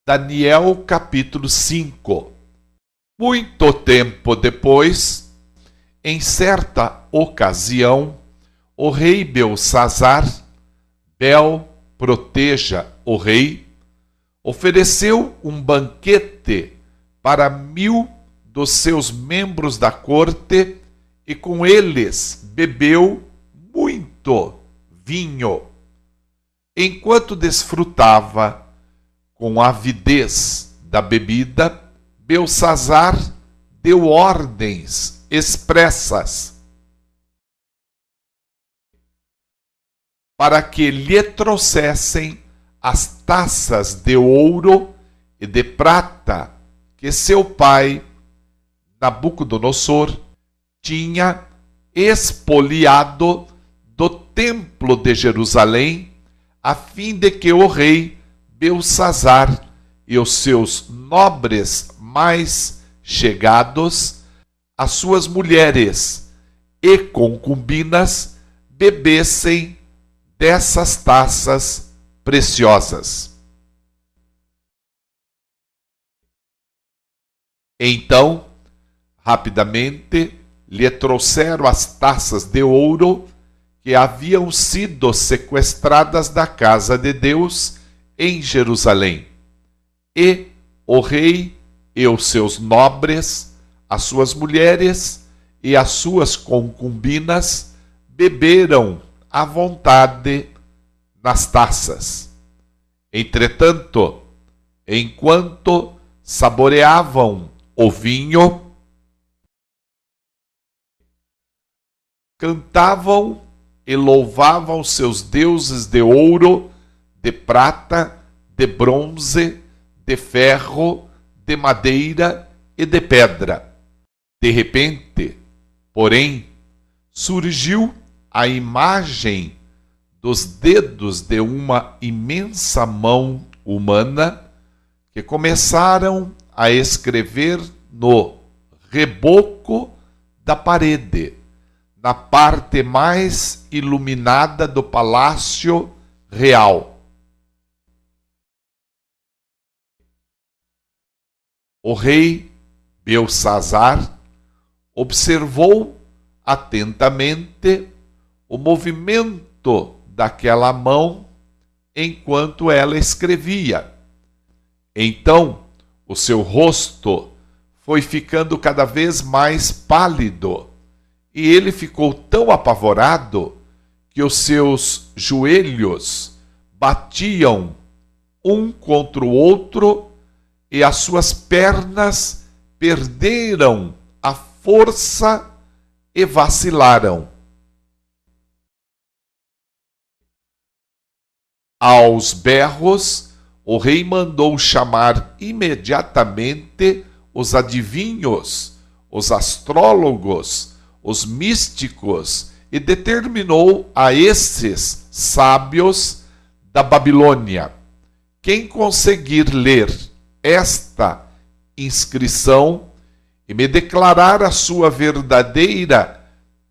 Daniel capítulo 5. Muito tempo depois, em certa ocasião, o rei Belsazzar, Bel proteja o rei, ofereceu um banquete para 1000 dos seus membros da corte e com eles bebeu muito vinho. Enquanto desfrutava com avidez da bebida, Belsazzar deu ordens expressas para que lhe trouxessem as taças de ouro e de prata que seu pai, Nabucodonosor, tinha expoliado do templo de Jerusalém, a fim de que o rei Belsazzar e os seus nobres mais chegados, as suas mulheres e concubinas, bebessem dessas taças preciosas. Então, rapidamente, lhe trouxeram as taças de ouro que haviam sido sequestradas da casa de Deus em Jerusalém. E o rei e os seus nobres, as suas mulheres e as suas concubinas beberam à vontade nas taças. Entretanto, enquanto saboreavam o vinho, cantavam e louvavam seus deuses de ouro, de prata, de bronze, de ferro, de madeira e de pedra. De repente, porém, surgiu a imagem dos dedos de uma imensa mão humana que começaram a escrever no reboco da parede, na parte mais iluminada do palácio real. O rei Belsazzar observou atentamente o movimento daquela mão enquanto ela escrevia. Então, o seu rosto foi ficando cada vez mais pálido e ele ficou tão apavorado que os seus joelhos batiam um contra o outro e as suas pernas perderam a força e vacilaram. Aos berros, o rei mandou chamar imediatamente os adivinhos, os astrólogos, os místicos e determinou a esses sábios da Babilônia: quem conseguir ler esta inscrição e me declarar a sua verdadeira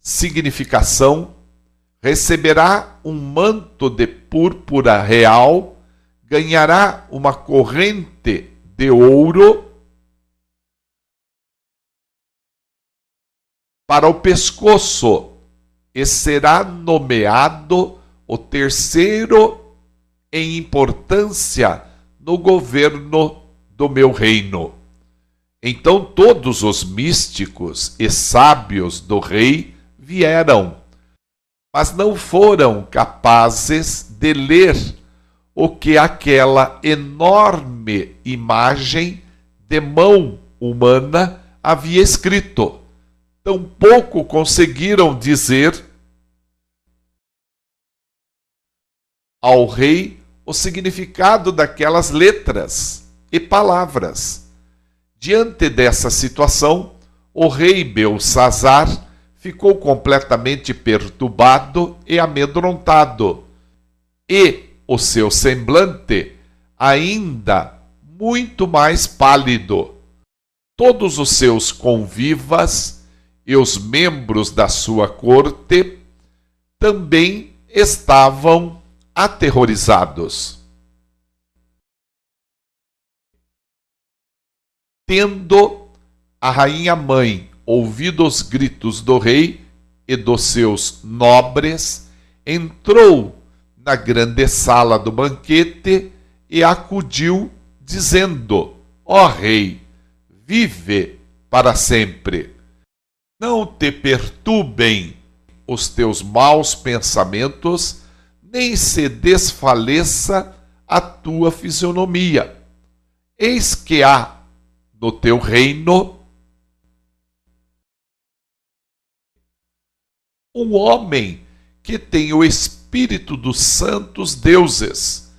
significação, receberá um manto de púrpura real, ganhará uma corrente de ouro para o pescoço e será nomeado o terceiro em importância no governo do meu reino. Então todos os místicos e sábios do rei vieram, mas não foram capazes de ler o que aquela enorme imagem de mão humana havia escrito. Tampouco conseguiram dizer ao rei o significado daquelas letras e palavras. Diante dessa situação, o rei Belsazzar ficou completamente perturbado e amedrontado, e o seu semblante ainda muito mais pálido. Todos os seus convivas e os membros da sua corte também estavam aterrorizados. Tendo a rainha mãe ouvido os gritos do rei e dos seus nobres, entrou na grande sala do banquete e acudiu, dizendo: ó rei, vive para sempre. Não te perturbem os teus maus pensamentos, nem se desfaleça a tua fisionomia. Eis que há no teu reino um homem que tem o espírito dos santos deuses.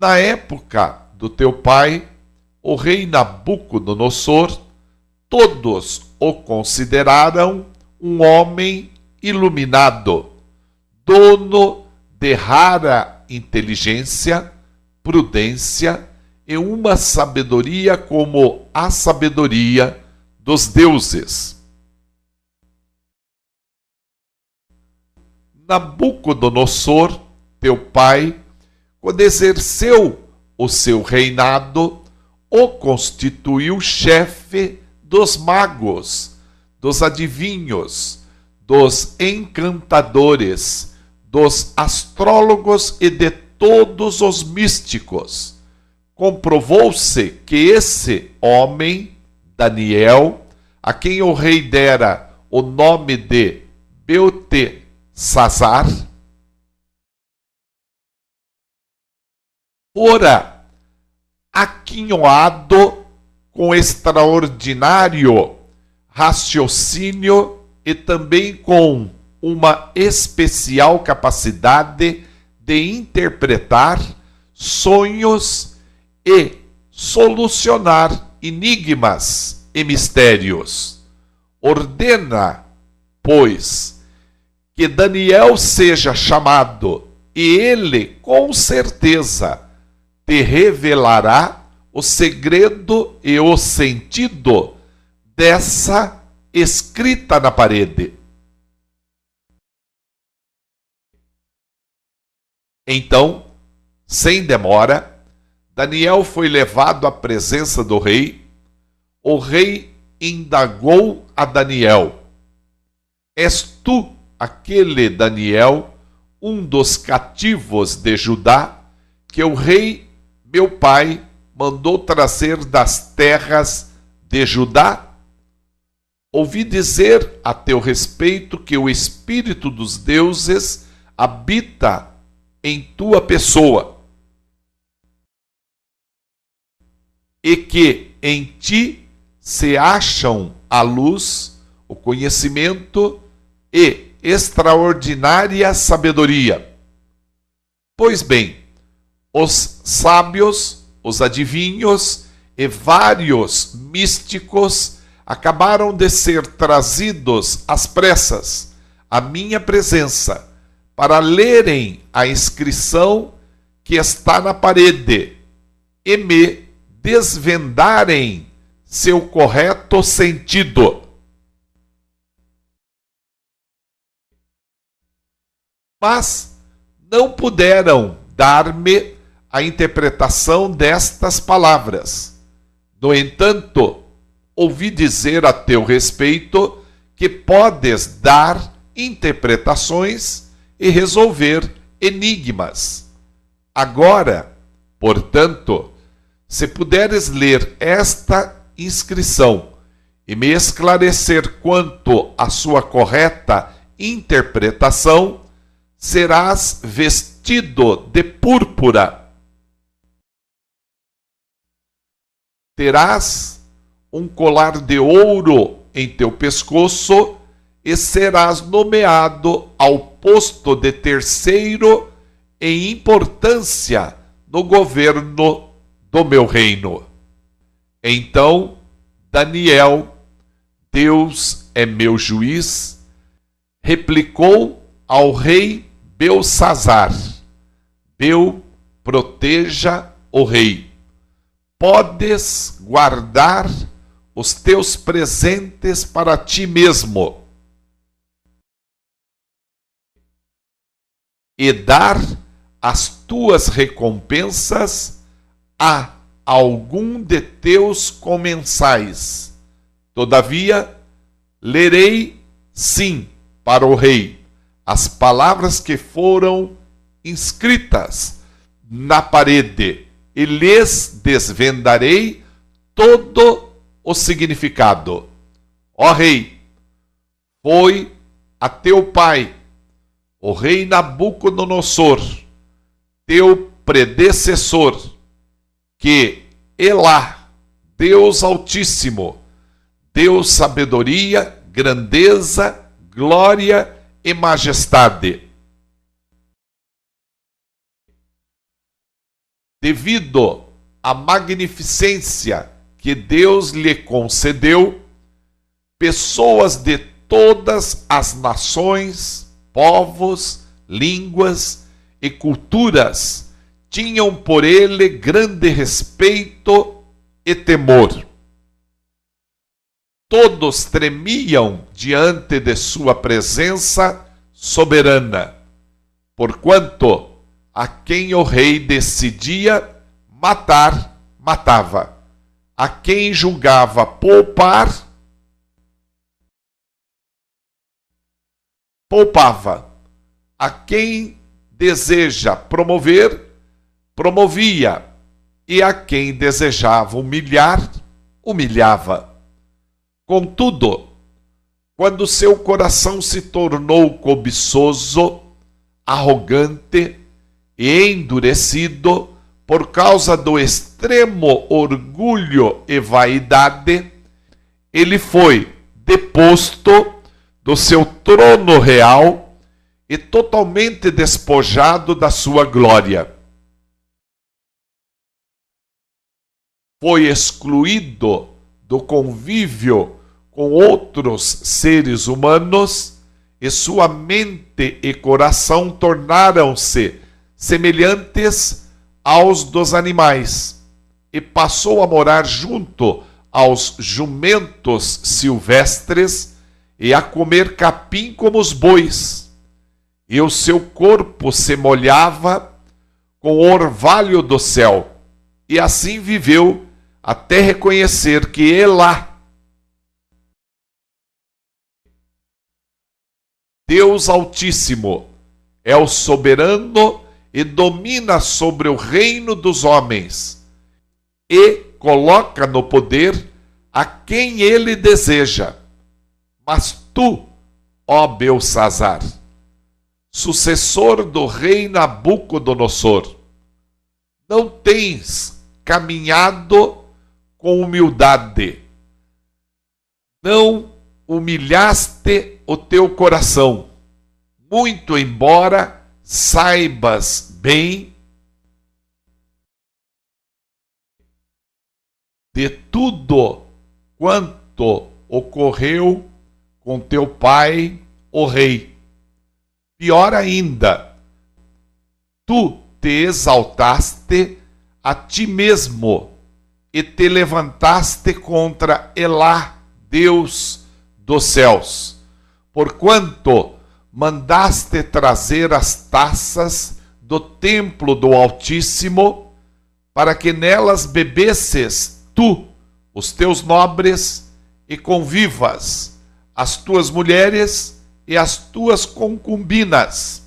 Na época do teu pai, o rei Nabucodonosor, todos o consideraram um homem iluminado, dono de rara inteligência, prudência e uma sabedoria como a sabedoria dos deuses. Nabucodonosor, teu pai, quando exerceu o seu reinado, o constituiu chefe dos magos, dos adivinhos, dos encantadores, dos astrólogos e de todos os místicos. Comprovou-se que esse homem, Daniel, a quem o rei dera o nome de Beltesazar, fora aquinhoado com extraordinário raciocínio e também com uma especial capacidade de interpretar sonhos e solucionar enigmas e mistérios. Ordena, pois, que Daniel seja chamado, e ele, com certeza, te revelará o segredo e o sentido dessa escrita na parede. Então, sem demora, Daniel foi levado à presença do rei. O rei indagou a Daniel: és tu aquele Daniel, um dos cativos de Judá, que o rei, meu pai, mandou trazer das terras de Judá? Ouvi dizer a teu respeito que o Espírito dos deuses habita em tua pessoa e que em ti se acham a luz, o conhecimento e extraordinária sabedoria. Pois bem, os sábios, os adivinhos e vários místicos acabaram de ser trazidos às pressas à minha presença para lerem a inscrição que está na parede e me desvendarem seu correto sentido. Mas não puderam dar-me a interpretação destas palavras. No entanto, ouvi dizer a teu respeito que podes dar interpretações e resolver enigmas. Agora, portanto, se puderes ler esta inscrição e me esclarecer quanto à sua correta interpretação, serás vestido de púrpura. Terás um colar de ouro em teu pescoço e serás nomeado ao posto de terceiro em importância no governo do meu reino. Então, Daniel, Deus é meu juiz, replicou ao rei Beltesazar: Bel proteja o rei. Podes guardar os teus presentes para ti mesmo e dar as tuas recompensas a algum de teus comensais. Todavia, lerei, sim, para o rei, as palavras que foram inscritas na parede, e lhes desvendarei todo o significado. Ó rei, foi a teu pai, o rei Nabucodonosor, teu predecessor, que Elá, Deus Altíssimo, deu sabedoria, grandeza, glória e majestade. Devido à magnificência que Deus lhe concedeu, pessoas de todas as nações, povos, línguas e culturas tinham por ele grande respeito e temor. Todos tremiam diante de sua presença soberana, porquanto a quem o rei decidia matar, matava. A quem julgava poupar, poupava. A quem deseja promover, promovia. E a quem desejava humilhar, humilhava. Contudo, quando seu coração se tornou cobiçoso, arrogante e endurecido por causa do extremo orgulho e vaidade, ele foi deposto do seu trono real e totalmente despojado da sua glória. Foi excluído do convívio com outros seres humanos e sua mente e coração tornaram-se semelhantes aos dos animais, e passou a morar junto aos jumentos silvestres e a comer capim como os bois, e o seu corpo se molhava com o orvalho do céu, e assim viveu até reconhecer que Elá, Deus Altíssimo, é o soberano e domina sobre o reino dos homens, e coloca no poder a quem ele deseja. Mas tu, ó Belsazzar, sucessor do rei Nabucodonosor, não tens caminhado com humildade, não humilhaste o teu coração, muito embora saibas bem de tudo quanto ocorreu com teu pai, o rei. Pior ainda, tu te exaltaste a ti mesmo e te levantaste contra Elá, Deus dos céus, porquanto mandaste trazer as taças do templo do Altíssimo, para que nelas bebesses tu, os teus nobres, e convivas, as tuas mulheres e as tuas concubinas.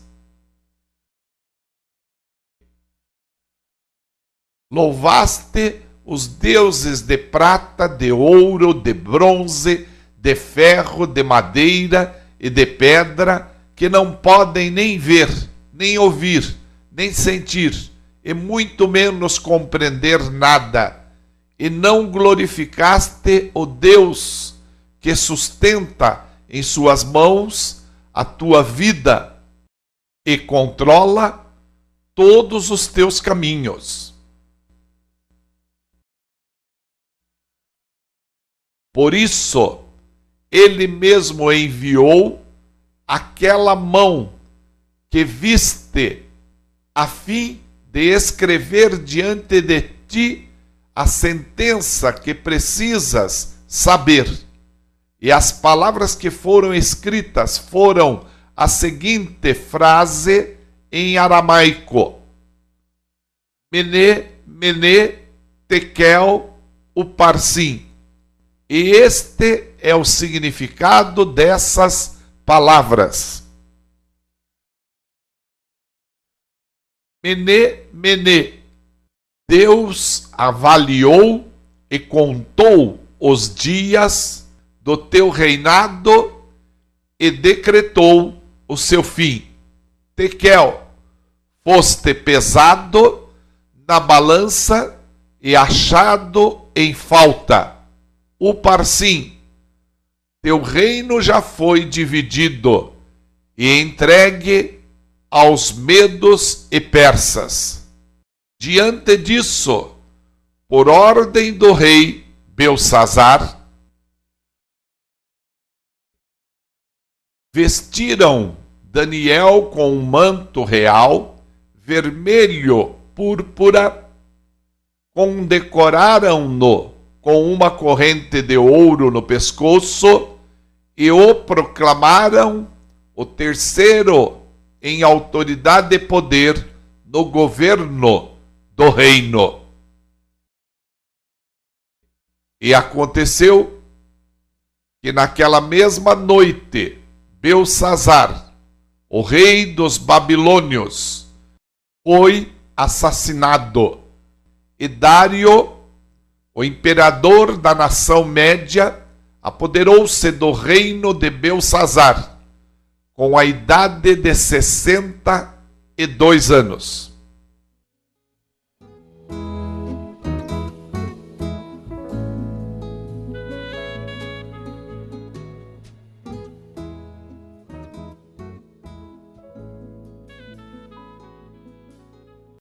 Louvaste os deuses de prata, de ouro, de bronze, de ferro, de madeira e de pedra, que não podem nem ver, nem ouvir, nem sentir, e muito menos compreender nada, e não glorificaste o Deus que sustenta em suas mãos a tua vida e controla todos os teus caminhos. Por isso, ele mesmo enviou aquela mão que viste, a fim de escrever diante de ti a sentença que precisas saber. E as palavras que foram escritas foram a seguinte frase em aramaico: Mene, Mene, Tekel, Uparsim. E este é o significado dessas palavras. Mene, Mene. Deus avaliou e contou os dias do teu reinado e decretou o seu fim. Tekel, foste pesado na balança e achado em falta. Uparsim, teu reino já foi dividido e entregue aos medos e persas. Diante disso, por ordem do rei Belsazar, vestiram Daniel com um manto real, vermelho, púrpura, condecoraram-no com uma corrente de ouro no pescoço e o proclamaram o terceiro em autoridade e poder no governo do reino. E aconteceu que naquela mesma noite, Belsazar, o rei dos babilônios, foi assassinado. E Dário, o imperador da nação média, apoderou-se do reino de Belsazar, com a idade de 62 anos.